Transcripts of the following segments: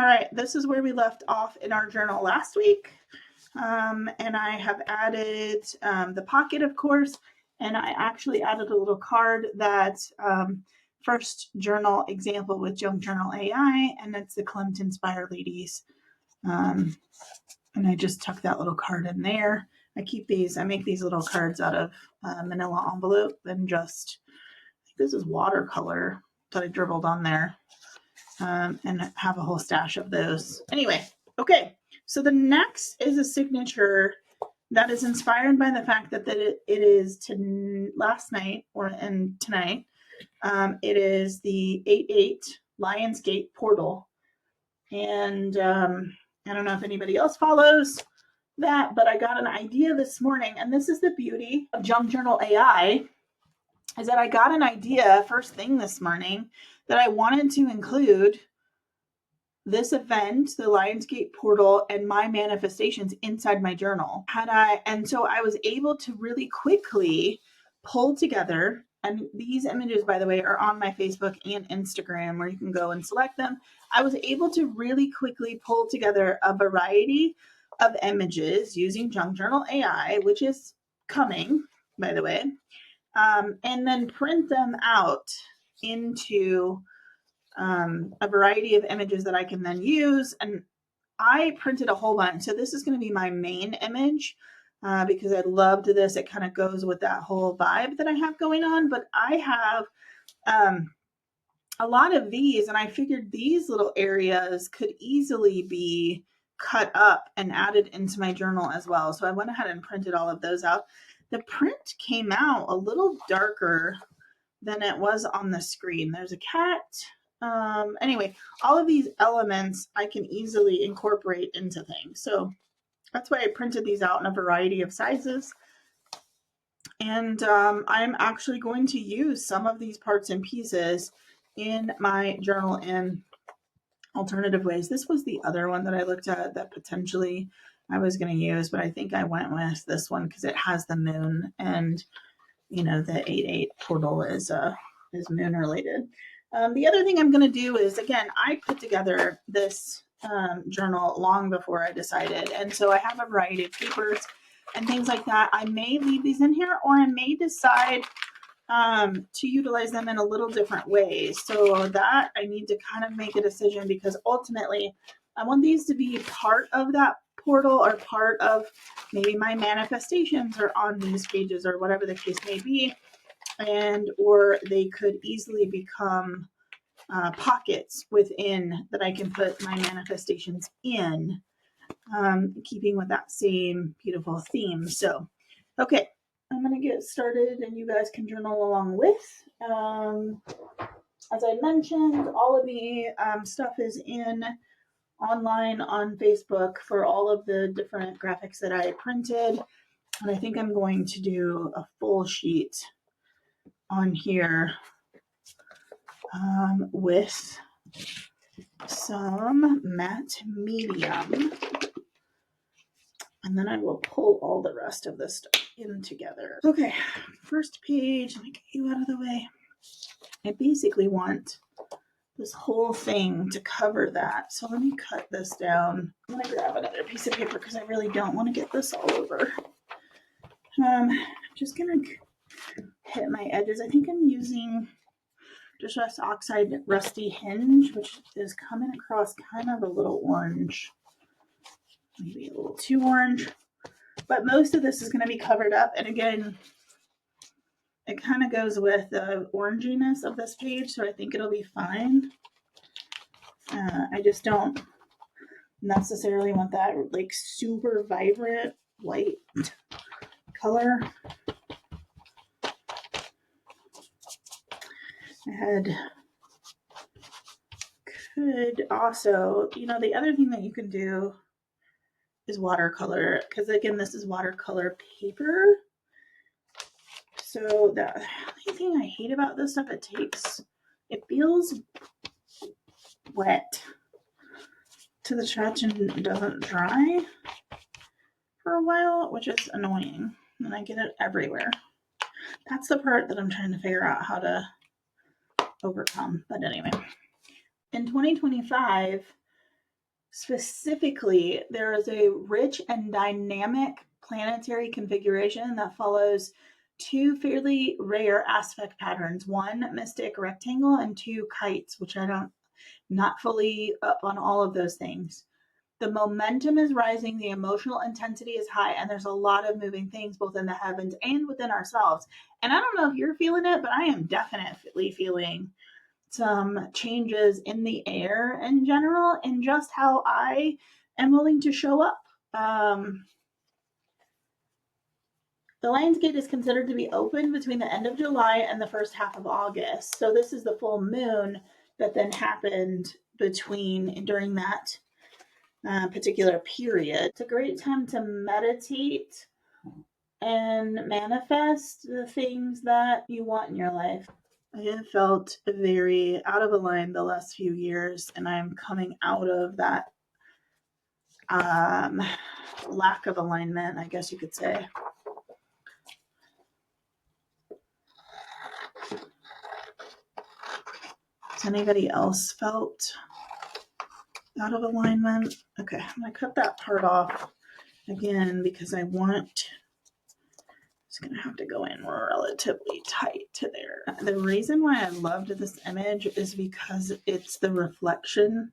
All right, this is where we left off in our journal last week. And I have added the pocket, of course, and I actually added a little card that first journal example with junkjournal.ai, and it's the Klimt Inspire Ladies. And I just tuck that little card in there. I make these little cards out of manila envelope and just, I think this is watercolor that I dribbled on there. And have a whole stash of those. Anyway, okay, so the next is a signature that is inspired by the fact that it is last night and tonight. It is the 8/8 Lionsgate portal. And I don't know if anybody else follows that, but I got an idea this morning, and this is the beauty of junkjournal.ai, is that I got an idea first thing this morning that I wanted to include this event, the Lionsgate portal, and my manifestations inside my journal. And so I was able to really quickly pull together, and these images, by the way, are on my Facebook and Instagram where you can go and select them. I was able to really quickly pull together a variety of images using junkjournal.ai, which is coming, by the way, and then print them out into a variety of images that I can then use. And I printed a whole bunch. So this is going to be my main image because I loved this. It kind of goes with that whole vibe that I have going on. But I have a lot of these, and I figured these little areas could easily be cut up and added into my journal as well. So I went ahead and printed all of those out. The print came out a little darker than it was on the screen. There's a cat. Anyway, all of these elements I can easily incorporate into things. So that's why I printed these out in a variety of sizes. And I'm actually going to use some of these parts and pieces in my journal in alternative ways. This was the other one that I looked at that potentially I was going to use, but I think I went with this one because it has the moon, and you know, the 8/8 portal is moon related. The other thing I'm going to do is, again, I put together this journal long before I decided. And so I have a variety of papers and things like that. I may leave these in here, or I may decide to utilize them in a little different ways. So that I need to kind of make a decision, because ultimately I want these to be part of that portal, or part of maybe my manifestations are on these pages, or whatever the case may be. Or they could easily become pockets within that I can put my manifestations in, keeping with that same beautiful theme. So, okay, I'm going to get started, and you guys can journal along with. As I mentioned, all of the stuff is online on Facebook for all of the different graphics that I printed. And I think I'm going to do a full sheet on here with some matte medium, and then I will pull all the rest of this stuff in together. Okay, first page, let me get you out of the way. I basically want this whole thing to cover that, so let me cut this down. I'm going to grab another piece of paper because I really don't want to get this all over. I'm just going to hit my edges. I think I'm using Distress Oxide Rusty Hinge, which is coming across kind of a little orange, maybe a little too orange, but most of this is going to be covered up. And again, it kind of goes with the oranginess of this page, so I think it'll be fine. I just don't necessarily want that like super vibrant white color. Could also, you know, the other thing that you can do is watercolor, because again, this is watercolor paper. So the only thing I hate about this stuff, it feels wet to the touch and doesn't dry for a while, which is annoying. And I get it everywhere. That's the part that I'm trying to figure out how to overcome. But anyway, in 2025, Specifically, there is a rich and dynamic planetary configuration that follows two fairly rare aspect patterns, one mystic rectangle and two kites, which not fully up on all of those things. The momentum is rising, the emotional intensity is high, and there's a lot of moving things both in the heavens and within ourselves. And I don't know if you're feeling it, but I am definitely feeling some changes in the air in general and just how I am willing to show up. The Lion's Gate is considered to be open between the end of July and the first half of August. So this is the full moon that then happened during that particular period. It's a great time to meditate and manifest the things that you want in your life. I have felt very out of line the last few years, and I'm coming out of that lack of alignment, I guess you could say. Has anybody else felt out of alignment? Okay, I'm going to cut that part off again because it's going to have to go in relatively tight to there. The reason why I loved this image is because it's the reflection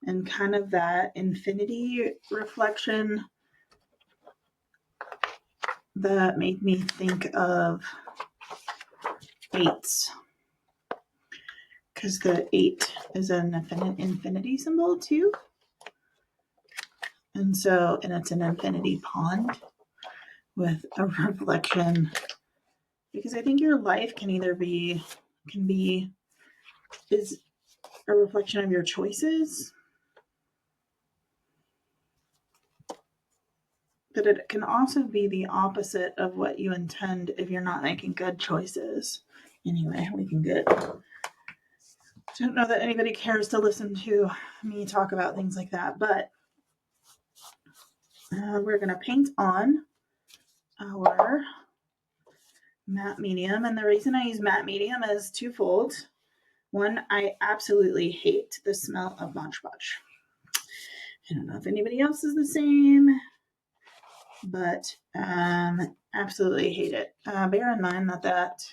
and kind of that infinity reflection that made me think of eights, because the 8 is an infinity symbol too. And it's an infinity pond with a reflection, because I think your life is a reflection of your choices, but it can also be the opposite of what you intend if you're not making good choices. Anyway, we can get... I don't know that anybody cares to listen to me talk about things like that, but we're going to paint on our matte medium. And the reason I use matte medium is twofold. One, I absolutely hate the smell of Mod Podge. I don't know if anybody else is the same, but absolutely hate it. Bear in mind that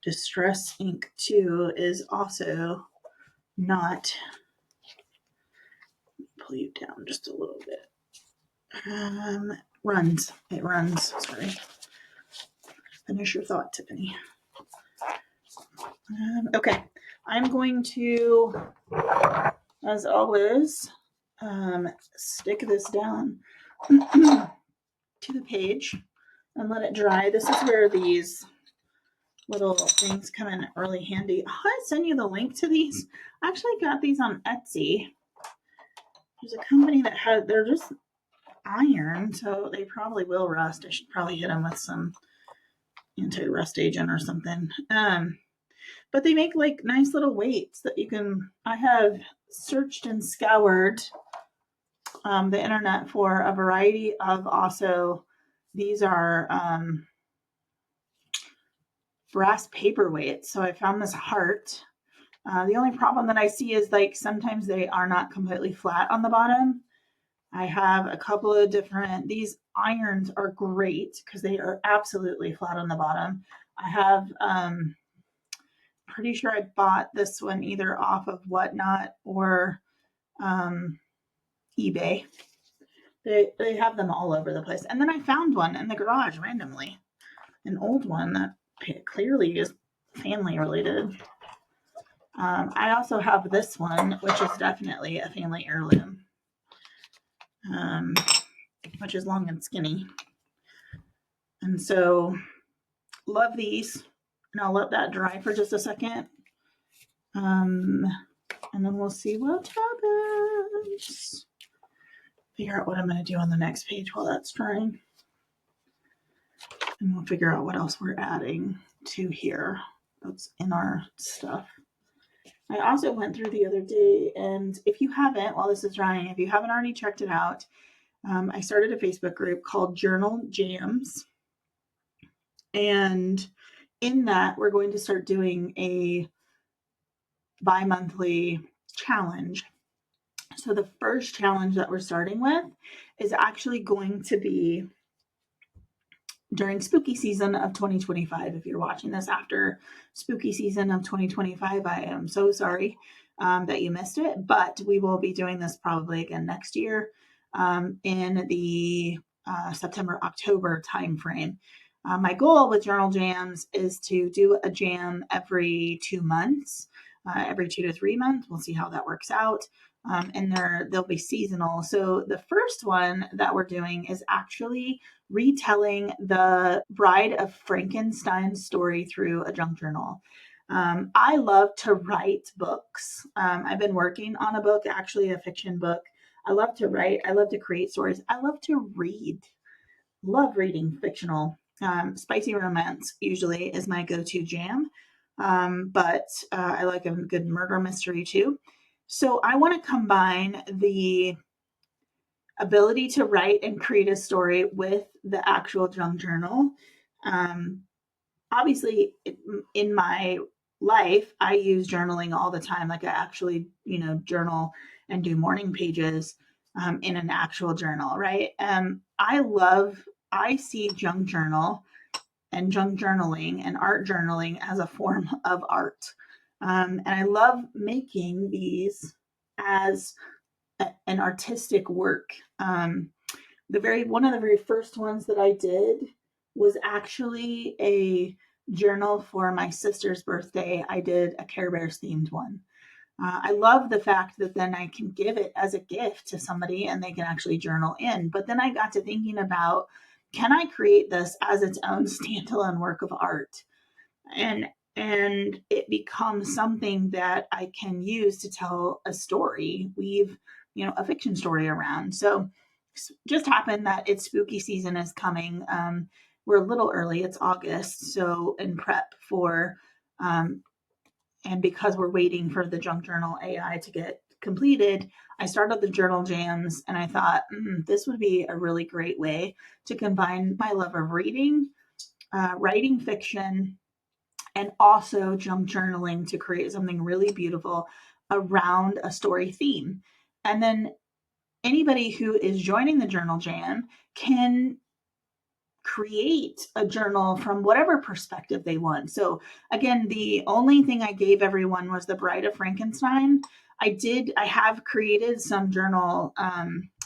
Distress ink 2 is also not... Pull you down just a little bit. It runs. Sorry. Finish your thought, Tiffany. Okay. I'm going to, as always, stick this down to the page and let it dry. This is where these little things come in really handy. I'll send you the link to these. I actually got these on Etsy. There's a company that they're just iron, so they probably will rust. I should probably hit them with some anti-rust agent or something. But they make like nice little weights that you can... I have searched and scoured the internet for a variety of also... These are brass paperweights. So I found this heart. The only problem that I see is like sometimes they are not completely flat on the bottom. I have a couple of different... These irons are great because they are absolutely flat on the bottom. I have... pretty sure I bought this one either off of Whatnot or eBay. They have them all over the place. And then I found one in the garage randomly, an old one that clearly is family related. I also have this one, which is definitely a family heirloom, which is long and skinny. And so love these. And I'll let that dry for just a second. And then we'll see what happens. Figure out what I'm going to do on the next page while that's drying. And we'll figure out what else we're adding to here that's in our stuff. I also went through the other day, and if you haven't, while this is drying, if you haven't already checked it out, I started a Facebook group called Journal Jams. And in that, we're going to start doing a bi-monthly challenge. So the first challenge that we're starting with is actually going to be during spooky season of 2025. If you're watching this after spooky season of 2025, I am so sorry that you missed it, but we will be doing this probably again next year in the September, October timeframe. My goal with journal jams is to do a jam every 2 months, every 2 to 3 months. We'll see how that works out. And they'll be seasonal. So the first one that we're doing is actually retelling the Bride of Frankenstein story through a junk journal. I love to write books. I've been working on a book, actually a fiction book. I love to write. I love to create stories. I love to read. Love reading fictional. Spicy romance usually is my go-to jam. But I like a good murder mystery too. So I want to combine the ability to write and create a story with the actual junk journal. Obviously, in my life, I use journaling all the time. Like I actually, journal and do morning pages in an actual journal, right? I see junk journal and junk journaling and art journaling as a form of art. And I love making these as an artistic work. One of the very first ones that I did was actually a journal for my sister's birthday. I did a Care Bears themed one. I love the fact that then I can give it as a gift to somebody and they can actually journal in. But then I got to thinking about, can I create this as its own standalone work of art? And it becomes something that I can use to tell a story, weave, a fiction story around. So just happened that it's spooky season is coming. We're a little early. It's August. So in prep for, and because we're waiting for the junk journal AI to get completed, I started the journal jams and I thought this would be a really great way to combine my love of reading, writing fiction, and also junk journaling to create something really beautiful around a story theme. And then anybody who is joining the journal jam can create a journal from whatever perspective they want. So again, the only thing I gave everyone was the Bride of Frankenstein. I have created some journal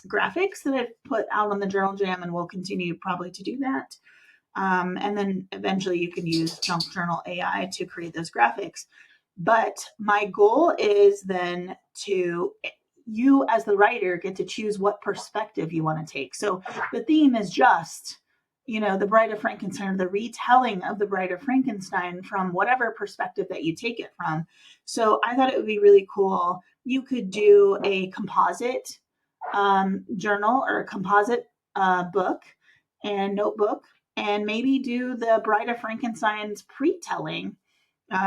graphics that I've put out on the journal jam and will continue probably to do that. And then eventually you can use junkjournal.ai to create those graphics. But my goal is then you as the writer get to choose what perspective you want to take. So the theme is just, the Bride of Frankenstein, the retelling of the Bride of Frankenstein from whatever perspective that you take it from. So I thought it would be really cool. You could do a composite journal or a composite book and notebook, and maybe do the Bride of Frankenstein's pre-telling.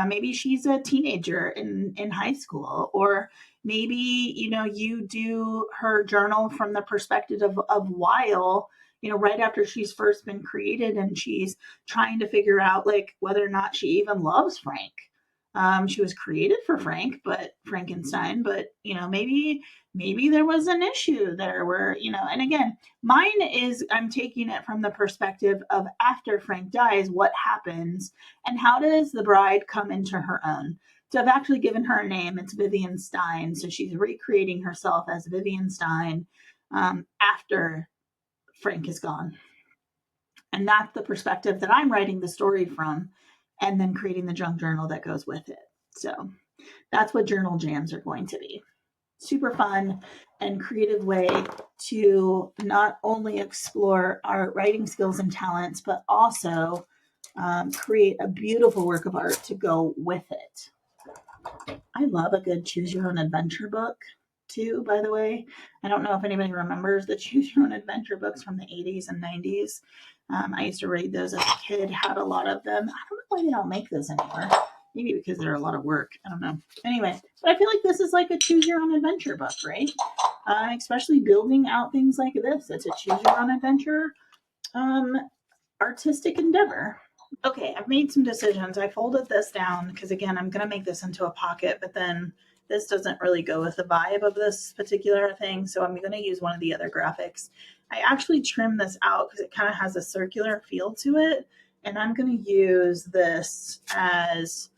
Maybe she's a teenager in high school, or maybe you do her journal from the perspective of while right after she's first been created and she's trying to figure out like whether or not she even loves Frank. She was created for Frankenstein, but maybe there was an issue there where and again, mine is I'm taking it from the perspective of after Frank dies, what happens and how does the bride come into her own. So I've actually given her a name. It's Vivian Stein. So she's recreating herself as Vivian Stein after Frank is gone. And that's the perspective that I'm writing the story from and then creating the junk journal that goes with it. So that's what journal jams are going to be. Super fun and creative way to not only explore our writing skills and talents, but also create a beautiful work of art to go with it. I love a good choose your own adventure book too, by the way. I don't know if anybody remembers the choose your own adventure books from the 80s and 90s. I used to read those as a kid, had a lot of them. I don't know why they don't make those anymore. Maybe because they're a lot of work. I don't know. Anyway, but I feel like this is like a choose your own adventure book, right? Especially building out things like this. It's a choose your own adventure artistic endeavor. Okay, I've made some decisions. I folded this down because again, I'm going to make this into a pocket, but then this doesn't really go with the vibe of this particular thing, so I'm going to use one of the other graphics. I actually trimmed this out because it kind of has a circular feel to it, and I'm going to use this as,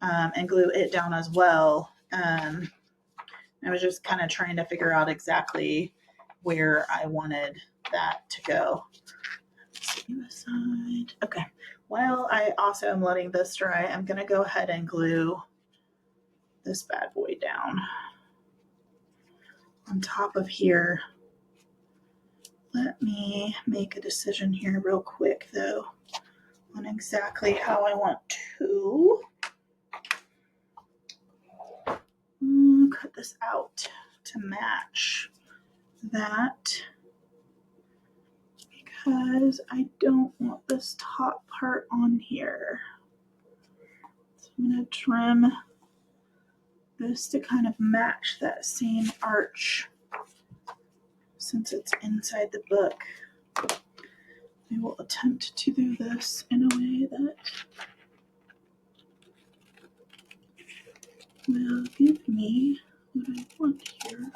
and glue it down as well. I was just kind of trying to figure out exactly where I wanted that to go. Aside. Okay, while I also am letting this dry, I'm going to go ahead and glue this bad boy down on top of here. Let me make a decision here real quick though on exactly how I want to cut this out to match that, because I don't want this top part on here. So I'm going to trim this to kind of match that same arch. Since it's inside the book, I will attempt to do this in a way that will give me what I want here.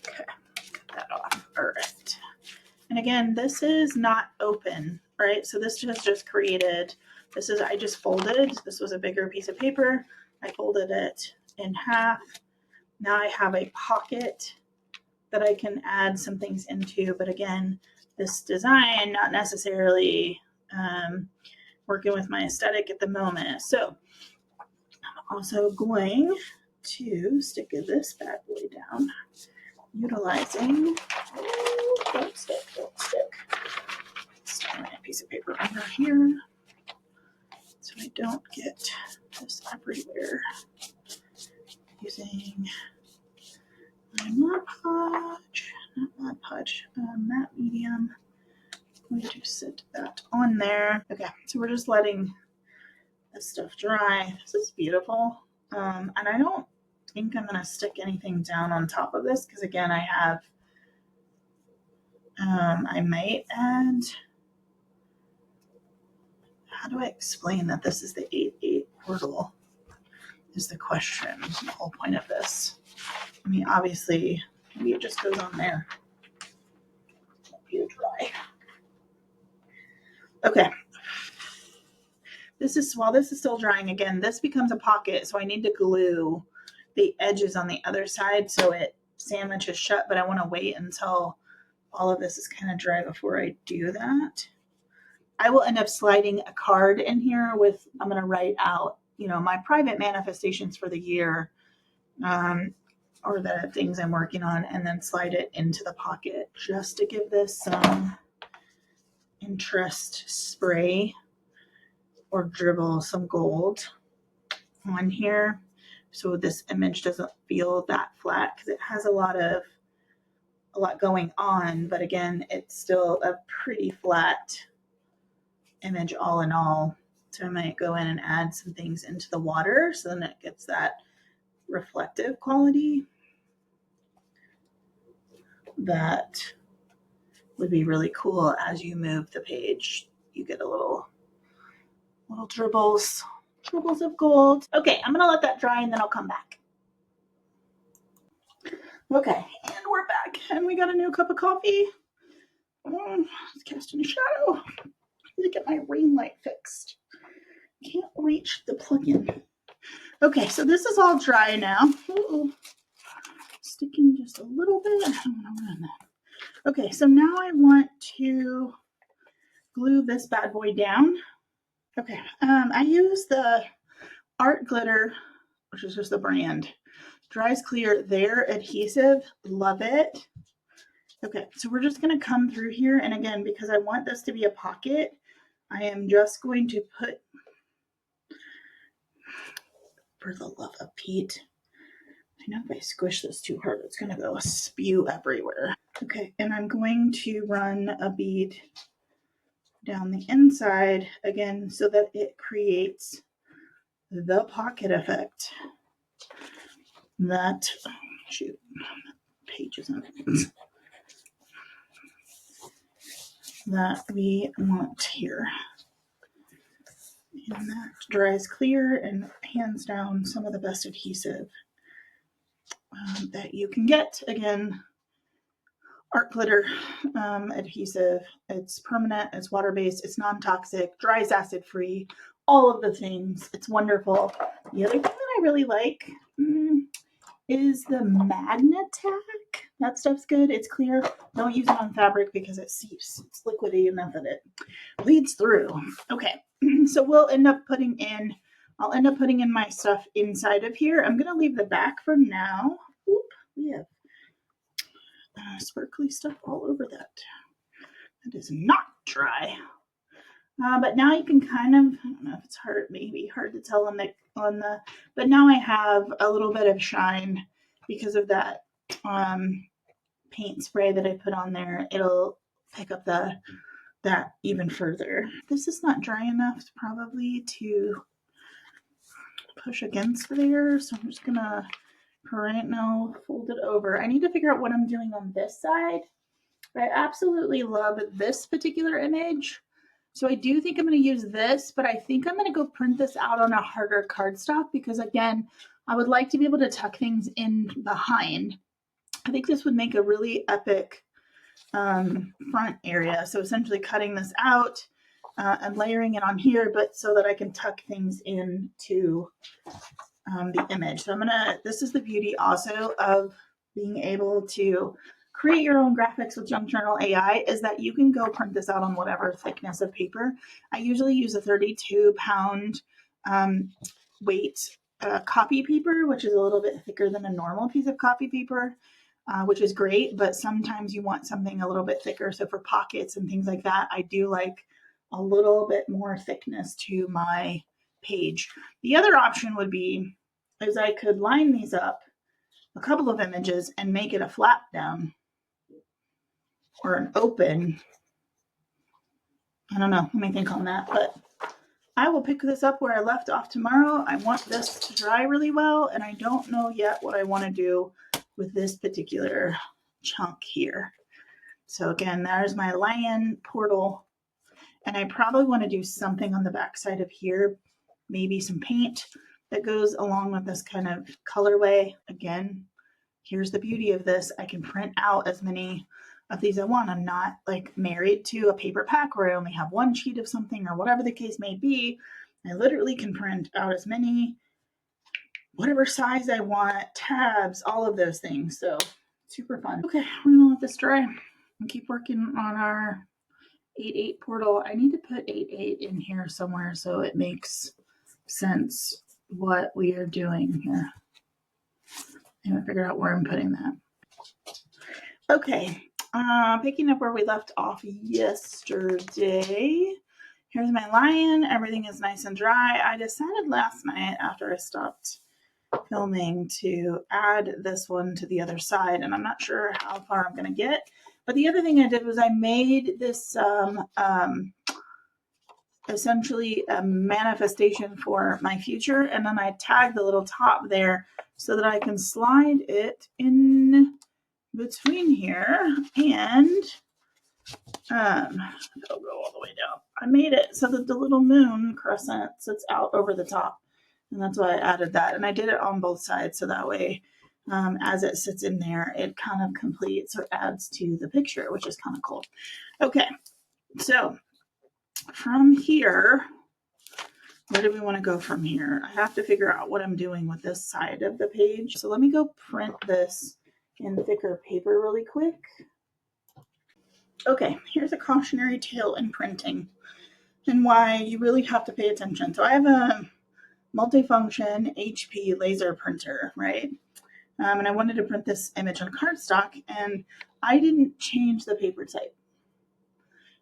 Okay, cut that off. All right. And again, this is not open, right? So this just created, I just folded, this was a bigger piece of paper. I folded it in half. Now I have a pocket that I can add some things into, but again, this design, not necessarily working with my aesthetic at the moment. So I'm also going to stick this bad boy down, utilizing, don't stick, stick my piece of paper under here so I don't get this everywhere. Using my matte medium. I'm going to sit that on there. Okay, so we're just letting this stuff dry. This is beautiful. And I don't think I'm going to stick anything down on top of this because again, I have, I might add, how do I explain that this is the 8/8 portal is the question, the whole point of this. I mean, obviously, maybe it just goes on there. Be dry. Okay. While this is still drying, again, this becomes a pocket, so I need to glue the edges on the other side so it sandwiches shut, but I want to wait until all of this is kind of dry before I do that. I will end up sliding a card in here with, I'm going to write out, my private manifestations for the year, or the things I'm working on, and then slide it into the pocket just to give this some interest spray or dribble some gold on here so this image doesn't feel that flat, because it has a lot going on, but again, it's still a pretty flat image all in all. So I might go in and add some things into the water so then it gets that reflective quality. That would be really cool. As you move the page, you get a little dribbles of gold. Okay, I'm gonna let that dry and then I'll come back. Okay, and we're back, and we got a new cup of coffee. It's casting a shadow. I need to get my ring light fixed. Can't reach the plug-in. Okay, so this is all dry now. Uh-oh. Sticking just a little bit. I don't want to run that. Okay, so now I want to glue this bad boy down. Okay, I use the Art Glitter, which is just the brand. Dries clear, their adhesive. Love it. Okay, so we're just going to come through here, and again, because I want this to be a pocket, I am just going to put, for the love of Pete, I know if I squish this too hard, it's going to go spew everywhere. Okay, and I'm going to run a bead down the inside, again, so that it creates the pocket effect that, shoot, pages on it, that we want here. And that dries clear and hands down some of the best adhesive that you can get. Again, art glitter adhesive. It's permanent, it's water-based, it's non-toxic, dries acid-free, all of the things. It's wonderful. The other thing that I really like is the Magnatac. That stuff's good. It's clear. Don't use it on fabric because it seeps. It's liquidy enough that it bleeds through. Okay, so I'll end up putting in my stuff inside of here. I'm gonna leave the back for now. Oop, we have sparkly stuff all over that. That is not dry. But now you can kind of, I don't know if it's maybe hard to tell but now I have a little bit of shine because of that paint spray that I put on there. It'll pick up that even further. This is not dry enough probably to push against there, so I'm just gonna, for right now, fold it over. I need to figure out what I'm doing on this side. I absolutely love this particular image. So I do think I'm going to use this, but I think I'm going to go print this out on a harder cardstock because, again, I would like to be able to tuck things in behind. I think this would make a really epic front area. So essentially cutting this out and layering it on here, but so that I can tuck things into the image. So this is the beauty also of being able to create your own graphics with junkjournal.ai is that you can go print this out on whatever thickness of paper. I usually use a 32-pound weight copy paper, which is a little bit thicker than a normal piece of copy paper, which is great, but sometimes you want something a little bit thicker. So for pockets and things like that, I do like a little bit more thickness to my page. The other option would be is I could line these up, a couple of images, and make it a flap down or an open. I don't know. Let me think on that. But I will pick this up where I left off tomorrow. I want this to dry really well, and I don't know yet what I want to do with this particular chunk here. So again, there's my lion portal, and I probably want to do something on the back side of here, maybe some paint that goes along with this kind of colorway. Again, here's the beauty of this. I can print out as many of these I want. I'm not like married to a paper pack where I only have one sheet of something or whatever the case may be. I literally can print out as many, whatever size I want, tabs, all of those things. So super fun. Okay, we're gonna let this dry and keep working on our 8/8 portal. I need to put 8/8 in here somewhere so it makes sense what we are doing here. I haven't figured out where I'm putting that. Okay, picking up where we left off yesterday. Here's my lion. Everything is nice and dry. I decided last night after I stopped filming to add this one to the other side, and I'm not sure how far I'm going to get. But the other thing I did was I made this essentially a manifestation for my future, and then I tagged the little top there so that I can slide it in between here, and it'll go all the way down. I made it so that the little moon crescent sits out over the top, and that's why I added that. And I did it on both sides so that way as it sits in there, it kind of completes or adds to the picture, which is kind of cool. Okay, so from here, where do we want to go from here? I have to figure out what I'm doing with this side of the page. So let me go print this in thicker paper really quick. Okay, here's a cautionary tale in printing and why you really have to pay attention. So I have a multifunction HP laser printer, right? And I wanted to print this image on cardstock, and I didn't change the paper type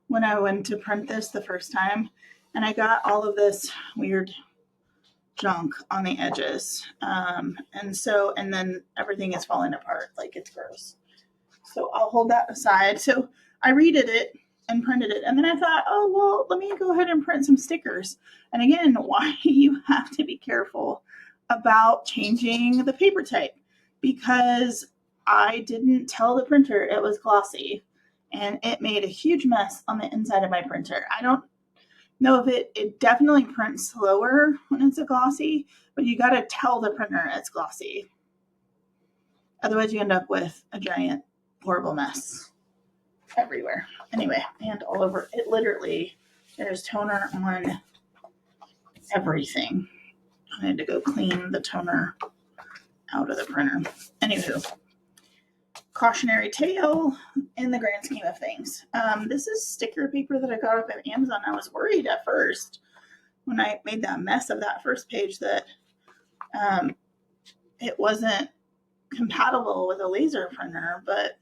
when I went to print this the first time, and I got all of this weird junk on the edges, and then everything is falling apart, like it's gross. So I'll hold that aside. So I redid it and printed it, and then I thought, oh well, let me go ahead and print some stickers. And again, why you have to be careful about changing the paper type, because I didn't tell the printer it was glossy, and it made a huge mess on the inside of my printer. I don't know if it definitely prints slower when it's a glossy, but you got to tell the printer it's glossy. Otherwise you end up with a giant horrible mess everywhere. Anyway, and all over it. Literally, there's toner on everything. I had to go clean the toner out of the printer. Anywho, cautionary tale in the grand scheme of things. This is sticker paper that I got off of Amazon. I was worried at first when I made that mess of that first page that it wasn't compatible with a laser printer, but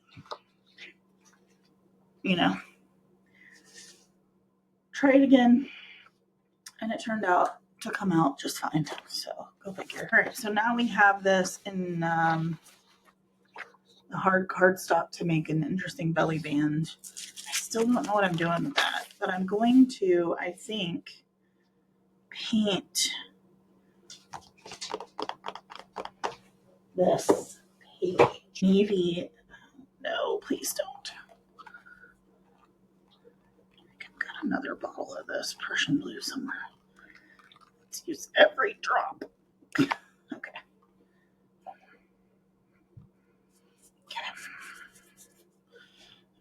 try it again, and it turned out to come out just fine. So go figure. All right, so now we have this in the hard cardstock to make an interesting belly band. I still don't know what I'm doing with that, but I'm going to, I think, paint this page navy. No, please don't. I've got another bottle of this Prussian blue somewhere. Let's use every drop. Okay.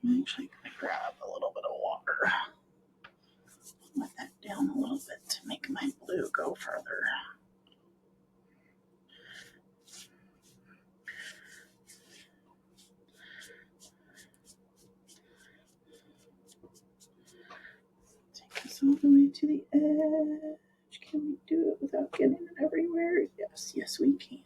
I'm actually going to grab a little bit of water. Let that down a little bit to make my blue go further. Take this all the way to the edge. Can we do it without getting it everywhere? Yes, yes we can.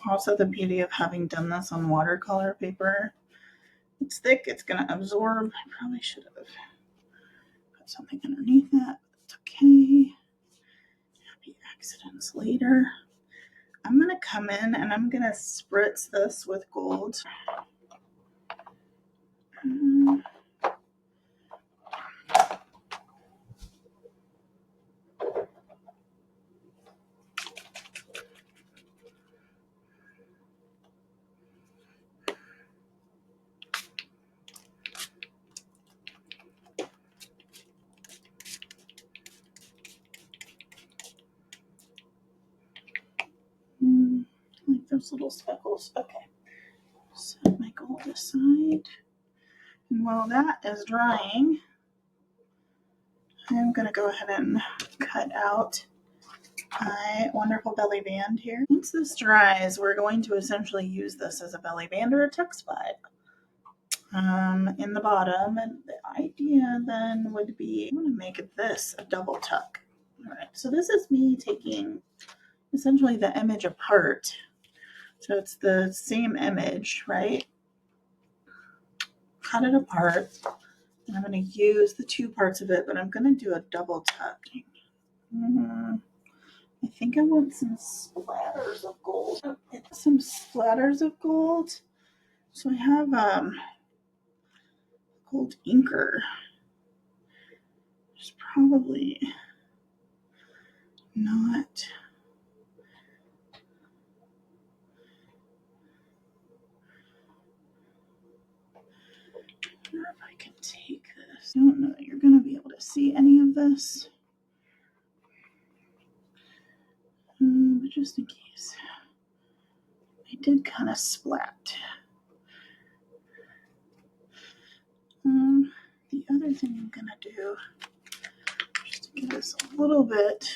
Also the beauty of having done this on watercolor paper. It's thick, it's going to absorb. I probably should have put something underneath that, but it's okay. Happy accidents later. I'm going to come in and I'm going to spritz this with gold. Like those little speckles. Okay. Set my gold aside. And while that is drying, I'm going to go ahead and cut out my wonderful belly band here. Once this dries, we're going to essentially use this as a belly band or a tuck spot in the bottom. And the idea then would be, I'm going to make this a double tuck. All right, so this is me taking essentially the image apart. So it's the same image, right? Cut it apart. And I'm going to use the two parts of it, but I'm going to do a double tuck. I think I want some splatters of gold. Some splatters of gold. So I have gold inker. It's probably not. I wonder if I can take this. I don't know that you're going to be able to see any of this. But just in case. I did kind of splat. The other thing I'm going to do, just to give this a little bit,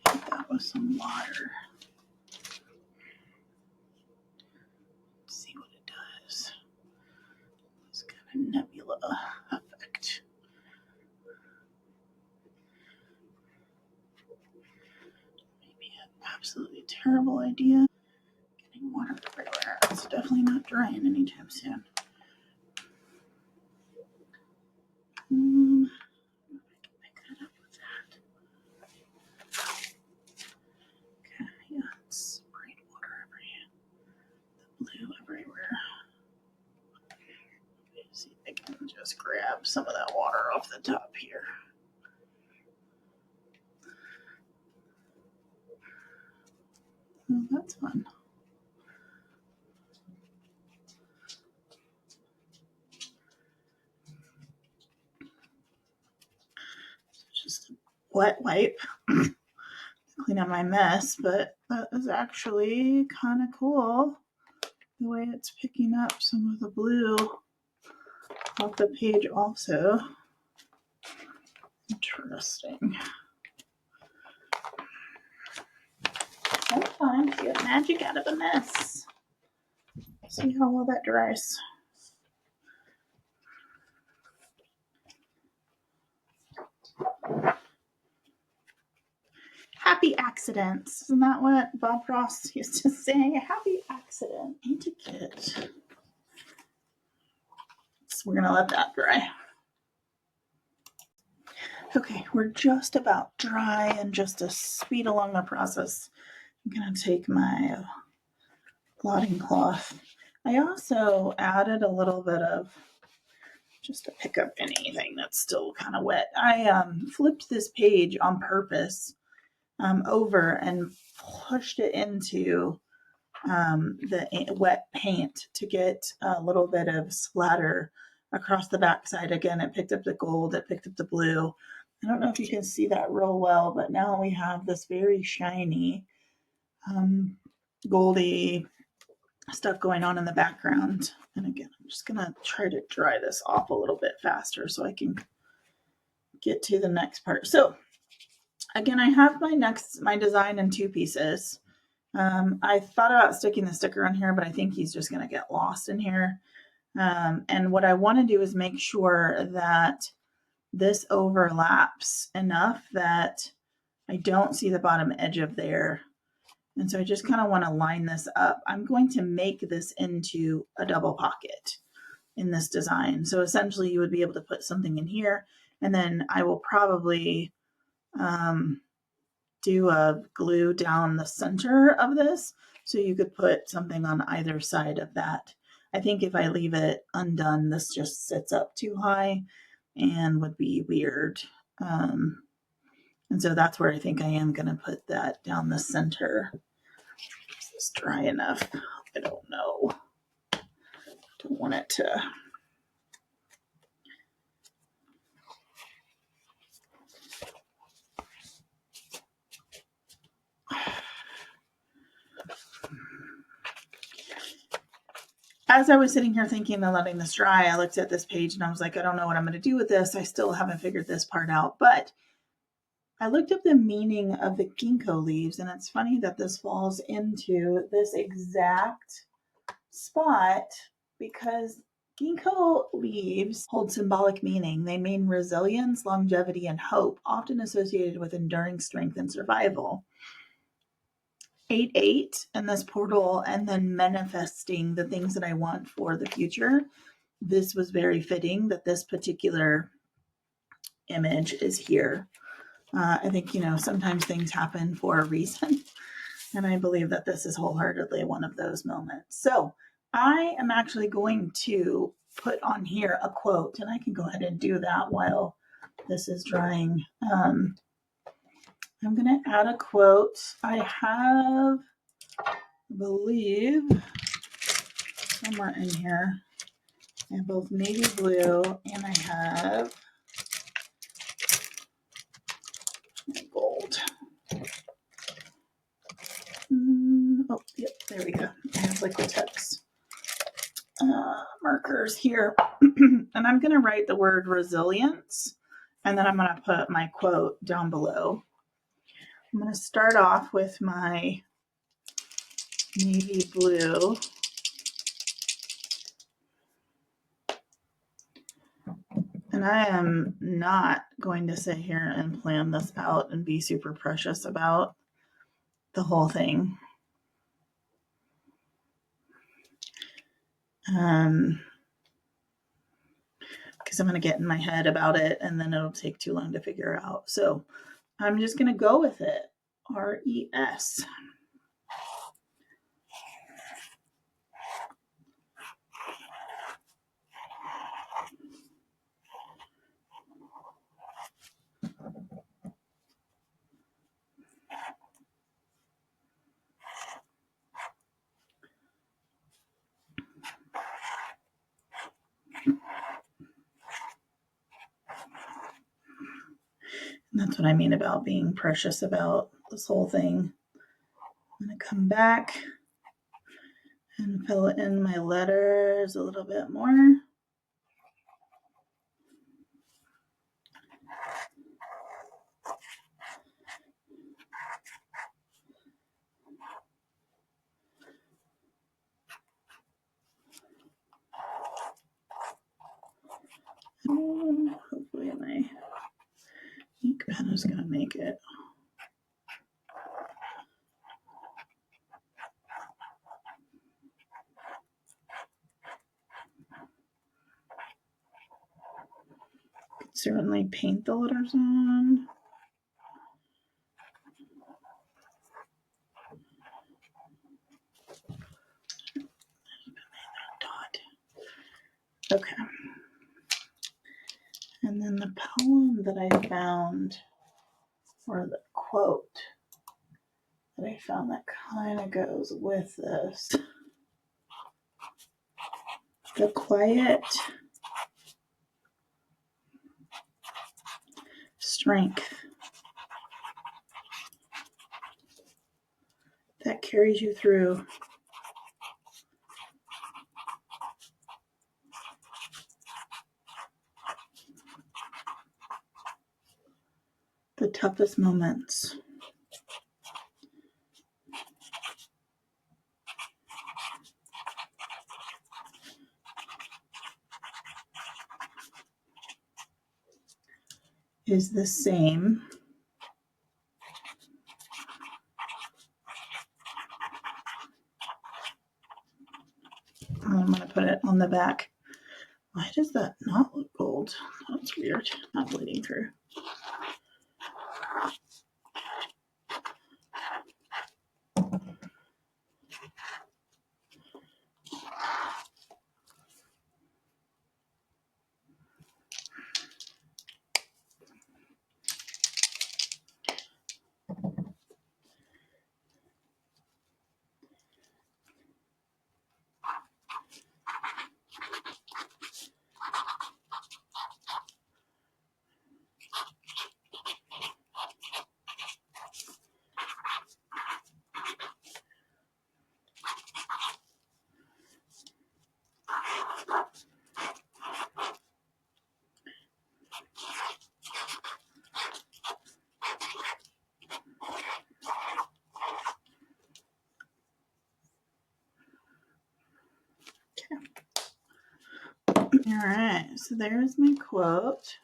hit that with some water. See what it does. It's kind of nebula effect. Maybe an absolutely terrible idea. drying anytime soon. Pick that up with that. Okay, yeah, it's bright water everywhere. Blue everywhere. See if I can just grab some of that water off the top here. Oh, that's fun. Just a wet wipe. Clean up my mess, but that is actually kind of cool the way it's picking up some of the blue off the page also. Interesting. Sometimes you get magic out of a mess. See how well that dries. Happy accidents. Isn't that what Bob Ross used to say? A happy accident. Etiquette. So we're going to let that dry. Okay, we're just about dry, and just to speed along the process, I'm going to take my blotting cloth. I also added a little bit of, just to pick up anything that's still kind of wet, I flipped this page on purpose over and pushed it into the wet paint to get a little bit of splatter across the backside. Again, it picked up the gold, it picked up the blue. I don't know if you can see that real well, but now we have this very shiny goldy stuff going on in the background. And again, I'm just gonna try to dry this off a little bit faster so I can get to the next part. So again, I have my design in two pieces. I thought about sticking the sticker on here, but I think he's just going to get lost in here. And what I want to do is make sure that this overlaps enough that I don't see the bottom edge of there. And so I just kind of want to line this up. I'm going to make this into a double pocket in this design. So essentially you would be able to put something in here, and then I will probably do a glue down the center of this so you could put something on either side of that. I think if I leave it undone, this just sits up too high and would be weird. And so that's where I think I am going to put that down the center. Is this dry enough? I don't know. Don't want it to... As I was sitting here thinking and letting this dry, I looked at this page and I was like, I don't know what I'm going to do with this. I still haven't figured this part out, but I looked up the meaning of the ginkgo leaves, and it's funny that this falls into this exact spot because ginkgo leaves hold symbolic meaning. They mean resilience, longevity, and hope, often associated with enduring strength and survival. 8/8 and this portal, and then manifesting the things that I want for the future. This was very fitting that this particular image is here. I think, sometimes things happen for a reason, and I believe that this is wholeheartedly one of those moments. So I am actually going to put on here a quote, and I can go ahead and do that while this is drying. I'm going to add a quote. I believe somewhere in here, I have both navy blue and I have gold. Oh, yep, there we go. I have Liquitex markers here. And I'm going to write the word resilience, and then I'm going to put my quote down below. I'm going to start off with my navy blue. And I am not going to sit here and plan this out and be super precious about the whole thing. because I'm going to get in my head about it and then it'll take too long to figure out. So I'm just going to go with it. RES. And that's what I mean about being precious about this whole thing. I'm going to come back and fill in my letters a little bit more. Hopefully my ink pen is going to make it. Could certainly paint the letters on. Okay. And then the poem that I found, or the quote that I found that kind of goes with this. The quiet strength that carries you through the toughest moments. Is the same I'm going to put it on the back. Why does that not look gold? That's weird. Not bleeding through. All right, so there's my quote.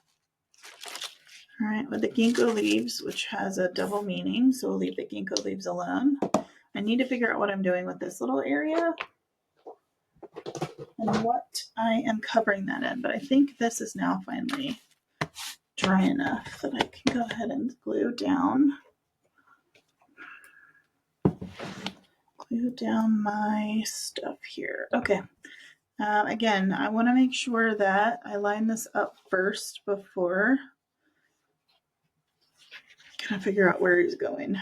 All right, with the ginkgo leaves, which has a double meaning, so we'll leave the ginkgo leaves alone. I need to figure out what I'm doing with this little area and what I am covering that in, but I think this is now finally dry enough that I can go ahead and glue down my stuff here. Okay. Again, I want to make sure that I line this up first before kind of figure out where he's going,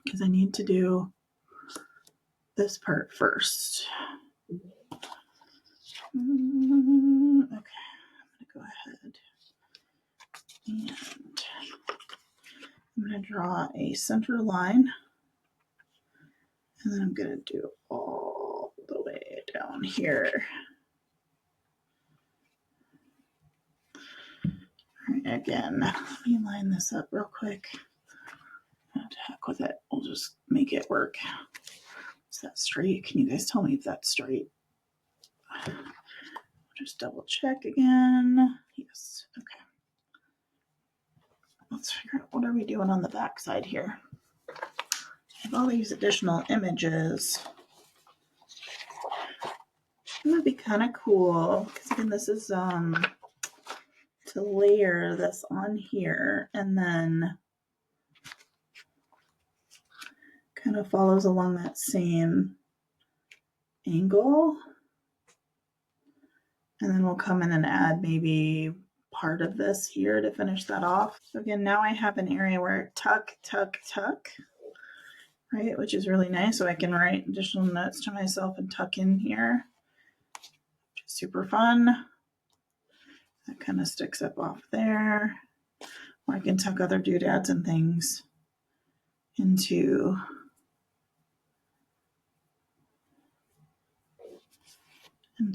because I need to do this part first. Okay, I'm going to go ahead and I'm going to draw a center line, and then I'm going to do all the way down here. All right, again, let me line this up real quick. Heck with it. We'll just make it work. Is that straight? Can you guys tell me if that's straight? Just double check again. Yes. Okay. Let's figure out what are we doing on the back side here. I have all these additional images It would be kind of cool because again, this is to layer this on here and then kind of follows along that same angle. And then we'll come in and add maybe part of this here to finish that off. So again, now I have an area where tuck, tuck, tuck, right? Which is really nice. So I can write additional notes to myself and tuck in here, which is super fun. That kind of sticks up off there. Or I can tuck other doodads and things into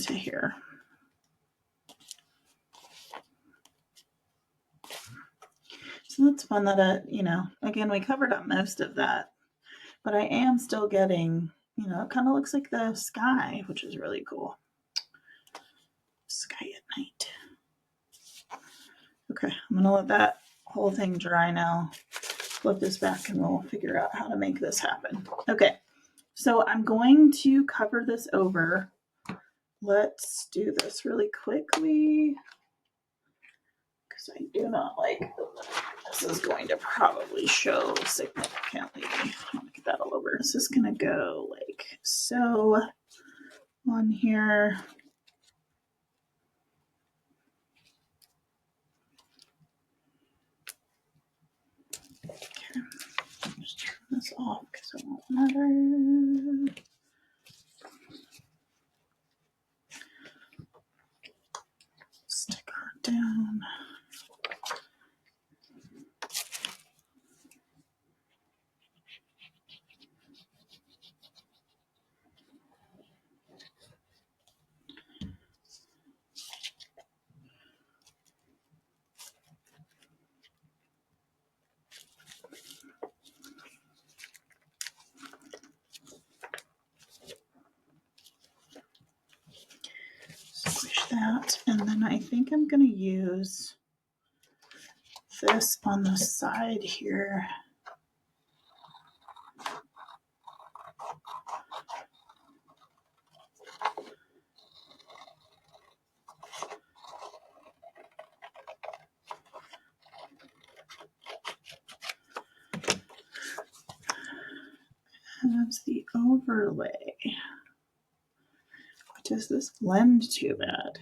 here. So that's fun that, again, we covered up most of that, but I am still getting, it kind of looks like the sky, which is really cool. Sky at night. Okay, I'm going to let that whole thing dry now. Flip this back and we'll figure out how to make this happen. Okay, so I'm going to cover this over. Let's do this really quickly because I do not like this is going to probably show significantly. I'll get that all over. This is going to go like so on here. Okay, just turn this off because it won't matter. Stick her down. Squish that, and then I think I'm going to use this on the side here. As the overlay. Does this blend too bad?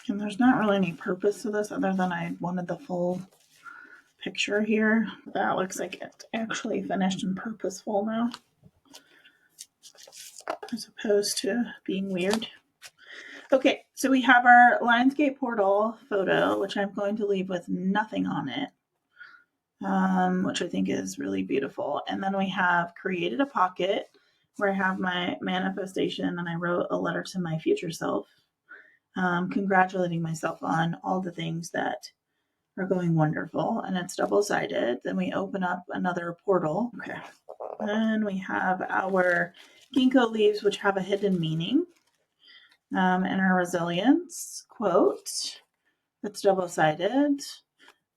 And there's not really any purpose to this other than I wanted the full picture here. That looks like it's actually finished and purposeful now, as opposed to being weird. Okay, so we have our Lionsgate portal photo, which I'm going to leave with nothing on it, which I think is really beautiful. And then we have created a pocket where I have my manifestation and I wrote a letter to my future self, congratulating myself on all the things that are going wonderful, and it's double-sided. Then we open up another portal. Okay. Then we have our ginkgo leaves, which have a hidden meaning, and our resilience quote that's double-sided, a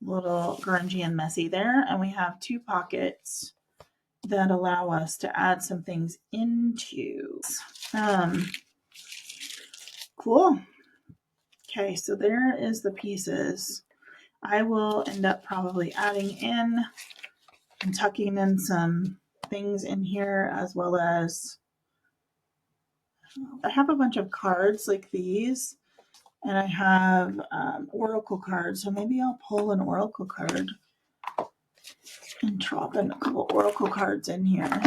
little grungy and messy there. And we have two pockets that allow us to add some things into. Cool. Okay, so there is the pieces. I will end up probably adding in and tucking in some things in here, as well as I have a bunch of cards like these, and I have oracle cards. So maybe I'll pull an oracle card and drop in a couple oracle cards in here.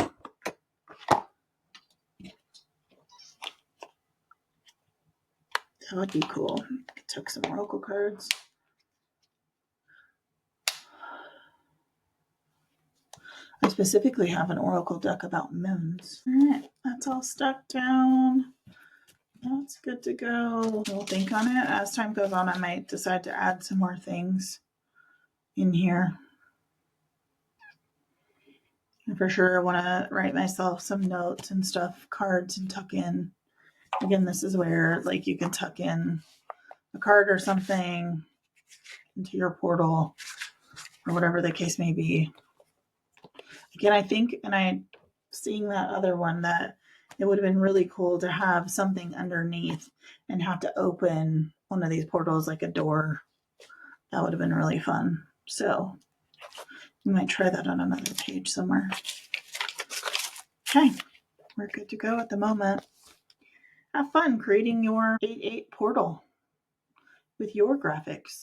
That would be cool. I took some oracle cards. I specifically have an oracle deck about moons. All right, that's all stuck down. That's good to go. We'll think on it. As time goes on, I might decide to add some more things in here. I for sure want to write myself some notes and stuff, cards, and tuck in. Again, this is where like you can tuck in a card or something into your portal or whatever the case may be. Again, I think, and I seeing that other one, that it would have been really cool to have something underneath and have to open one of these portals like a door. That would have been really fun. So we might try that on another page somewhere. Okay, we're good to go at the moment. Have fun creating your 8-8 portal with your graphics.